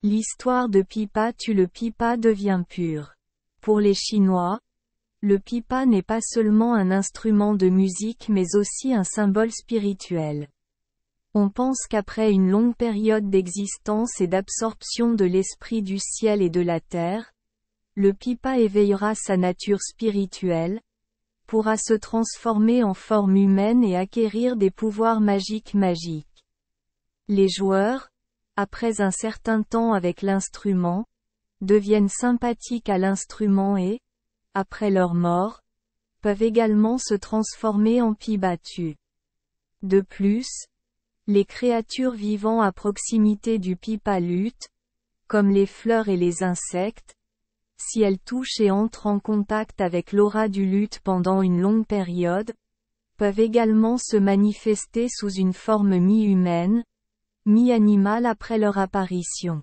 L'histoire de pipa tue le pipa devient pur. Pour les Chinois, le pipa n'est pas seulement un instrument de musique mais aussi un symbole spirituel. On pense qu'après une longue période d'existence et d'absorption de l'esprit du ciel et de la terre, le pipa éveillera sa nature spirituelle, pourra se transformer en forme humaine et acquérir des pouvoirs magiques. Les joueurs, après un certain temps avec l'instrument, deviennent sympathiques à l'instrument et, après leur mort, peuvent également se transformer en pipa-tu. De plus, les créatures vivant à proximité du pipa luth, comme les fleurs et les insectes, si elles touchent et entrent en contact avec l'aura du luth pendant une longue période, peuvent également se manifester sous une forme mi-humaine, mi-animale après leur apparition.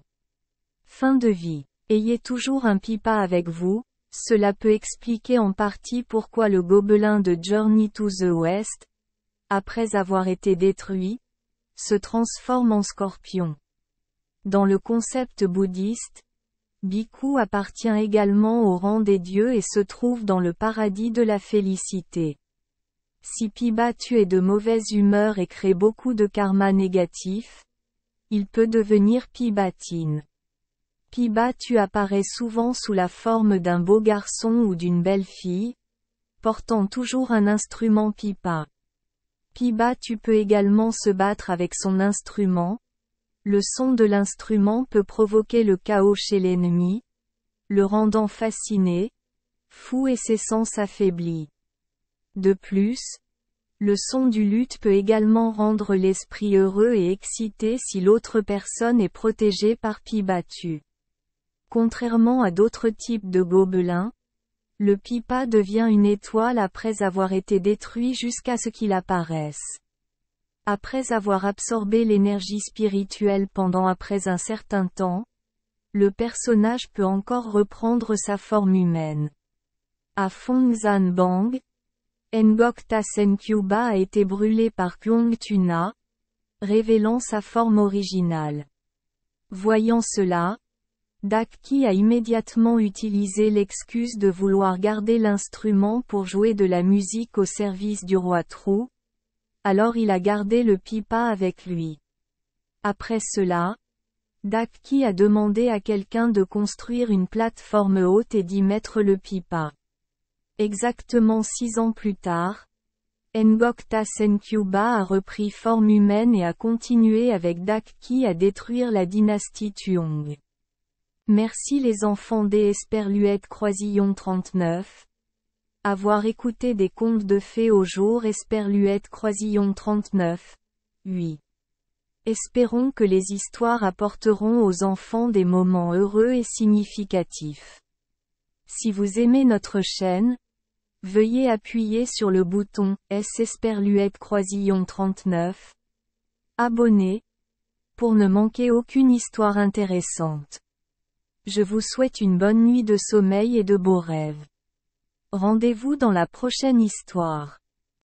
Fin de vie. Ayez toujours un pipa avec vous, cela peut expliquer en partie pourquoi le gobelin de Journey to the West, après avoir été détruit, se transforme en scorpion. Dans le concept bouddhiste, Bhikkhu appartient également au rang des dieux et se trouve dans le paradis de la félicité. Si pipa-tu est de mauvaise humeur et crée beaucoup de karma négatif, il peut devenir pipa-tin. Pipa-tu apparaît souvent sous la forme d'un beau garçon ou d'une belle fille, portant toujours un instrument pipa. Pipa-tu peut également se battre avec son instrument. Le son de l'instrument peut provoquer le chaos chez l'ennemi, le rendant fasciné, fou et ses sens affaiblis. De plus, le son du luth peut également rendre l'esprit heureux et excité si l'autre personne est protégée par pipa-tu. Contrairement à d'autres types de gobelins, le pipa devient une étoile après avoir été détruit jusqu'à ce qu'il apparaisse. Après avoir absorbé l'énergie spirituelle après un certain temps, le personnage peut encore reprendre sa forme humaine. À Fongzan Bang, Ngok Tasen Kyuba a été brûlé par Kyong Tuna, révélant sa forme originale. Voyant cela, Dakki a immédiatement utilisé l'excuse de vouloir garder l'instrument pour jouer de la musique au service du roi Tru. Alors il a gardé le pipa avec lui. Après cela, Dakki a demandé à quelqu'un de construire une plateforme haute et d'y mettre le pipa. Exactement 6 ans plus tard, Ngok Tasen Kyuba a repris forme humaine et a continué avec Dakki à détruire la dynastie Tuong. Merci les enfants des Esperluette Croisillon 39. Avoir écouté des contes de fées au jour Esperluette Croisillon 39. 8. Espérons que les histoires apporteront aux enfants des moments heureux et significatifs. Si vous aimez notre chaîne, veuillez appuyer sur le bouton S Esperluette Croisillon 39. Abonner, pour ne manquer aucune histoire intéressante. Je vous souhaite une bonne nuit de sommeil et de beaux rêves. Rendez-vous dans la prochaine histoire.